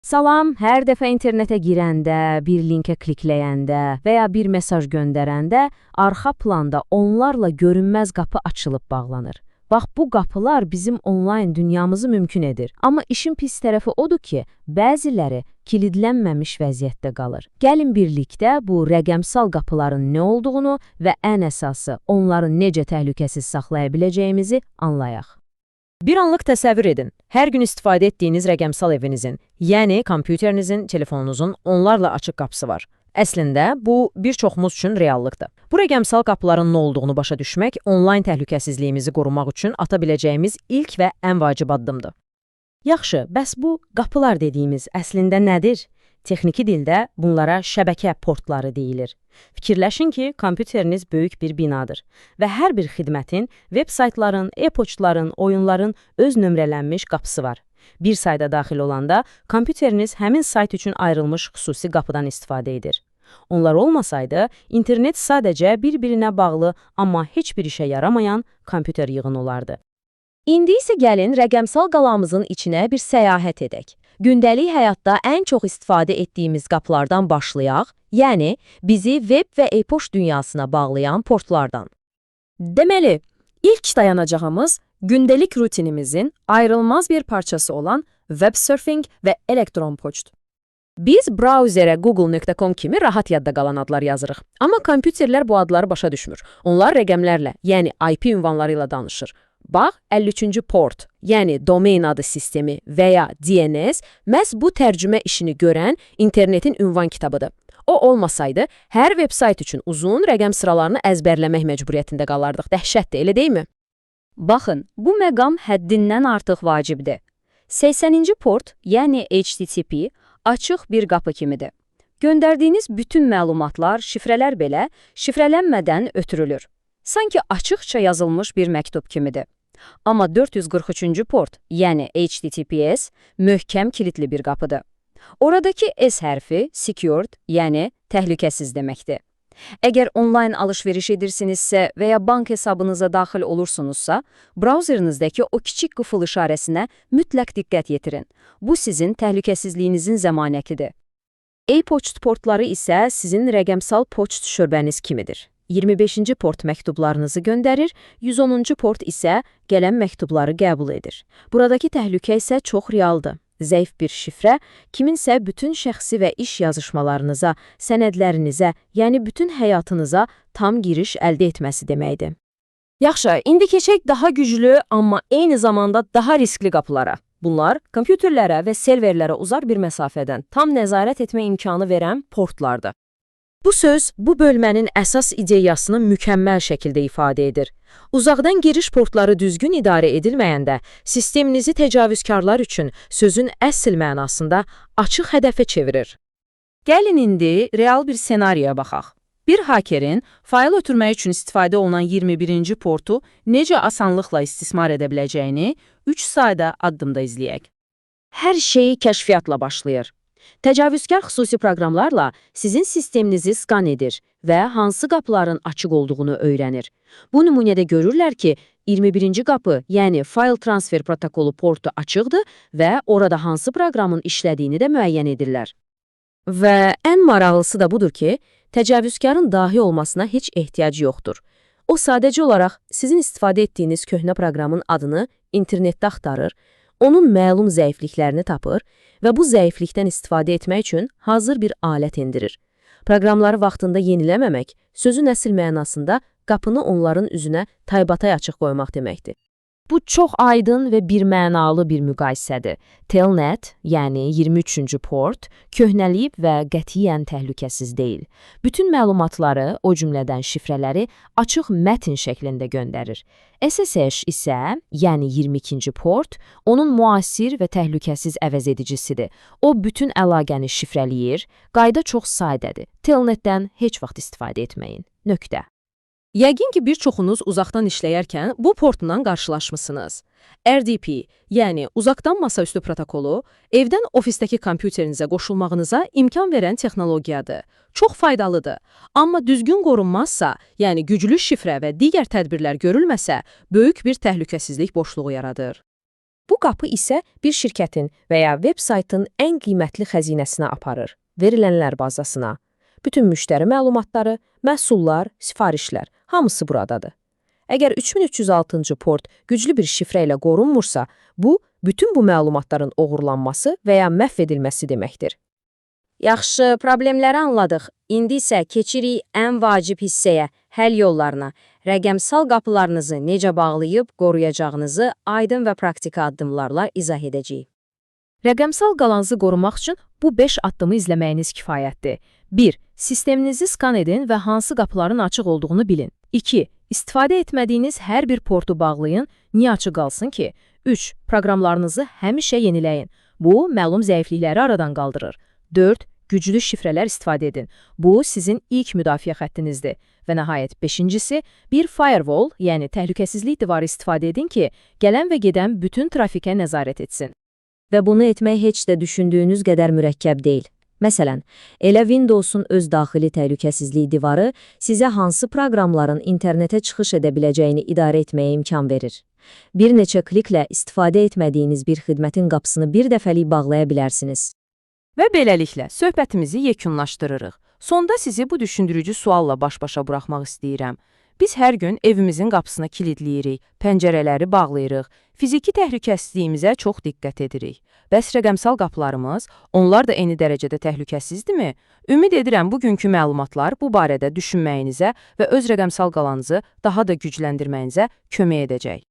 Salam, hər dəfə internetə girəndə, bir linkə klikləyəndə və ya bir mesaj göndərəndə arxa planda onlarla görünməz qapı açılıb bağlanır. Bax, bu qapılar bizim onlayn dünyamızı mümkün edir. Amma işin pis tərəfi odur ki, bəziləri kilidlənməmiş vəziyyətdə qalır. Gəlin birlikdə bu rəqəmsal qapıların nə olduğunu və ən əsası, onları necə təhlükəsiz saxlaya biləcəyimizi anlayaq. Bir anlıq təsəvvür edin, hər gün istifadə etdiyiniz rəqəmsal evinizin, yəni kompüterinizin, telefonunuzun onlarla açıq qapısı var. Əslində, bu bir çoxumuz üçün reallıqdır. Bu rəqəmsal qapıların nə olduğunu başa düşmək, onlayn təhlükəsizliyimizi qorumaq üçün ata biləcəyimiz ilk və ən vacib addımdır. Yaxşı, bəs bu qapılar dediyimiz əslində nədir? Texniki dildə bunlara şəbəkə portları deyilir. Fikirləşin ki, kompüteriniz böyük bir binadır və hər bir xidmətin, veb saytların, e-poçtların, oyunların öz nömrələnmiş qapısı var. Bir sayda daxil olanda, kompüteriniz həmin sayt üçün ayrılmış xüsusi qapıdan istifadə edir. Onlar olmasaydı, internet sadəcə bir-birinə bağlı, amma heç bir işə yaramayan kompüter yığını olardı. İndi isə gəlin rəqəmsal qalamızın içinə bir səyahət edək. Gündəlik həyatda ən çox istifadə etdiyimiz qapılardan başlayaq, yəni bizi web və e-poçt dünyasına bağlayan portlardan. Deməli, ilk dayanacağımız gündəlik rutinimizin ayrılmaz bir parçası olan web surfing və elektron poçt. Biz brauzerə google.com kimi rahat yadda qalan adlar yazırıq. Amma kompüterlər bu adları başa düşmür. Onlar rəqəmlərlə, yəni IP ünvanları ilə danışır. Bax, 53-cü port, yəni domain adı sistemi və ya DNS məhz bu tərcümə işini görən internetin ünvan kitabıdır. O olmasaydı, hər veb sayt üçün uzun rəqəm sıralarını əzbərləmək məcburiyyətində qalardıq. Dəhşətdir, elə deyilmi? Baxın, bu məqam həddindən artıq vacibdir. 80-ci port, yəni HTTP, açıq bir qapı kimidir. Göndərdiyiniz bütün məlumatlar, şifrələr belə şifrələnmədən ötürülür. Sanki açıqca yazılmış bir məktub kimidir. Amma 443-cü port, yəni HTTPS, möhkəm kilitli bir qapıdır. Oradakı S hərfi secured, yəni təhlükəsiz deməkdir. Əgər onlayn alış-veriş edirsinizsə və ya bank hesabınıza daxil olursunuzsa, brauzerinizdəki o kiçik qıfıl işarəsinə mütləq diqqət yetirin. Bu sizin təhlükəsizliyinizin zəmanətidir. E-poçt portları isə sizin rəqəmsal poçt şöbəniz kimidir. 25-ci port məktublarınızı göndərir, 110-cu port isə gələn məktubları qəbul edir. Buradakı təhlükə isə çox realdır. Zəif bir şifrə, kiminsə bütün şəxsi və iş yazışmalarınıza, sənədlərinizə, yəni bütün həyatınıza tam giriş əldə etməsi deməkdir. Yaxşı, indi keçək daha güclü, amma eyni zamanda daha riskli qapılara. Bunlar, kompüterlərə və serverlərə uzaq bir məsafədən tam nəzarət etmə imkanı verən portlardır. Bu söz, bu bölmənin əsas ideyasını mükəmməl şəkildə ifadə edir. Uzaqdan giriş portları düzgün idarə edilməyəndə, sisteminizi təcavüzkarlar üçün sözün əsl mənasında açıq hədəfə çevirir. Gəlin indi real bir senariyə baxaq. Bir hakerin fayl ötürmək üçün istifadə olunan 21-ci portu necə asanlıqla istismar edə biləcəyini 3 sayda addımda izləyək. Hər şey kəşfiyyatla başlayır. Təcavüzkar xüsusi proqramlarla sizin sisteminizi skan edir və hansı qapıların açıq olduğunu öyrənir. Bu nümunədə görürlər ki, 21-ci qapı, yəni fayl transfer protokolu portu açıqdır və orada hansı proqramın işlədiyini də müəyyən edirlər. Və ən maraqlısı da budur ki, təcavüzkarın dahi olmasına heç ehtiyac yoxdur. O sadəcə olaraq sizin istifadə etdiyiniz köhnə proqramın adını internetdə axtarır, onun məlum zəifliklərini tapır və bu zəiflikdən istifadə etmək üçün hazır bir alət endirir. Proqramları vaxtında yeniləməmək, sözün əsl mənasında qapını onların üzünə taybatay açıq qoymaq deməkdir. Bu çox aydın və birmənalı bir müqayisədir. Telnet, yəni 23-cü port, köhnəliyib və qətiyyən təhlükəsiz deyil. Bütün məlumatları, o cümlədən şifrələri açıq mətn şəklində göndərir. SSH isə, yəni 22-ci port, onun müasir və təhlükəsiz əvəzedicisidir. O, bütün əlaqəni şifrələyir, qayda çox sadədir. Telnetdən heç vaxt istifadə etməyin. Nöqtə. Yəqin ki, bir çoxunuz uzaqdan işləyərkən bu portla qarşılaşmısınız. RDP, yəni uzaqdan masaüstü protokolu, evdən ofisdəki kompüterinizə qoşulmağınıza imkan verən texnologiyadır. Çox faydalıdır. Amma düzgün qorunmazsa, yəni güclü şifrə və digər tədbirlər görülməsə, böyük bir təhlükəsizlik boşluğu yaradır. Bu qapı isə bir şirkətin və ya veb-saytın ən qiymətli xəzinəsinə aparır, verilənlər bazasına. Bütün müştəri məlumatları, məhsullar, sifarişlər, hamısı buradadır. Əgər 3306-cı port güclü bir şifrə ilə qorunmursa, bu, bütün bu məlumatların oğurlanması və ya məhv edilməsi deməkdir. Yaxşı, problemləri anladıq. İndi isə keçirik ən vacib hissəyə, həll yollarına. Rəqəmsal qapılarınızı necə bağlayıb qoruyacağınızı aydın və praktiki addımlarla izah edəcəyik. Rəqəmsal qalanızı qorumaq üçün bu 5 addımı izləməyiniz kifayətdir. 1. Sisteminizi skan edin və hansı qapıların açıq olduğunu bilin. 2. İstifadə etmədiyiniz hər bir portu bağlayın, niyə açıq qalsın ki? 3. Proqramlarınızı həmişə yeniləyin. Bu, məlum zəiflikləri aradan qaldırır. 4. Güclü şifrələr istifadə edin. Bu, sizin ilk müdafiə xəttinizdir. Və nəhayət, 5-incisi, bir firewall, yəni təhlükəsizlik divarı istifadə edin ki, gələn və gedən bütün trafikə nəzarət etsin. Və bunu etmək heç də düşündüyünüz qədər mürəkkəb deyil. Məsələn, elə Windows'un öz daxili təhlükəsizlik divarı sizə hansı proqramların internetə çıxış edə biləcəyini idarə etməyə imkan verir. Bir neçə kliklə istifadə etmədiyiniz bir xidmətin qapısını bir dəfəlik bağlaya bilərsiniz. Və beləliklə, söhbətimizi yekunlaşdırırıq. Sonda sizi bu düşündürücü sualla baş-başa buraxmaq istəyirəm. Biz hər gün evimizin qapısını kilidləyirik, pəncərələri bağlayırıq, fiziki təhlükəsizliyimizə çox diqqət edirik. Bəs rəqəmsal qapılarımız, onlar da eyni dərəcədə təhlükəsizdirmi? Ümid edirəm bugünkü məlumatlar bu barədə düşünməyinizə və öz rəqəmsal qalanınızı daha da gücləndirməyinizə kömək edəcək.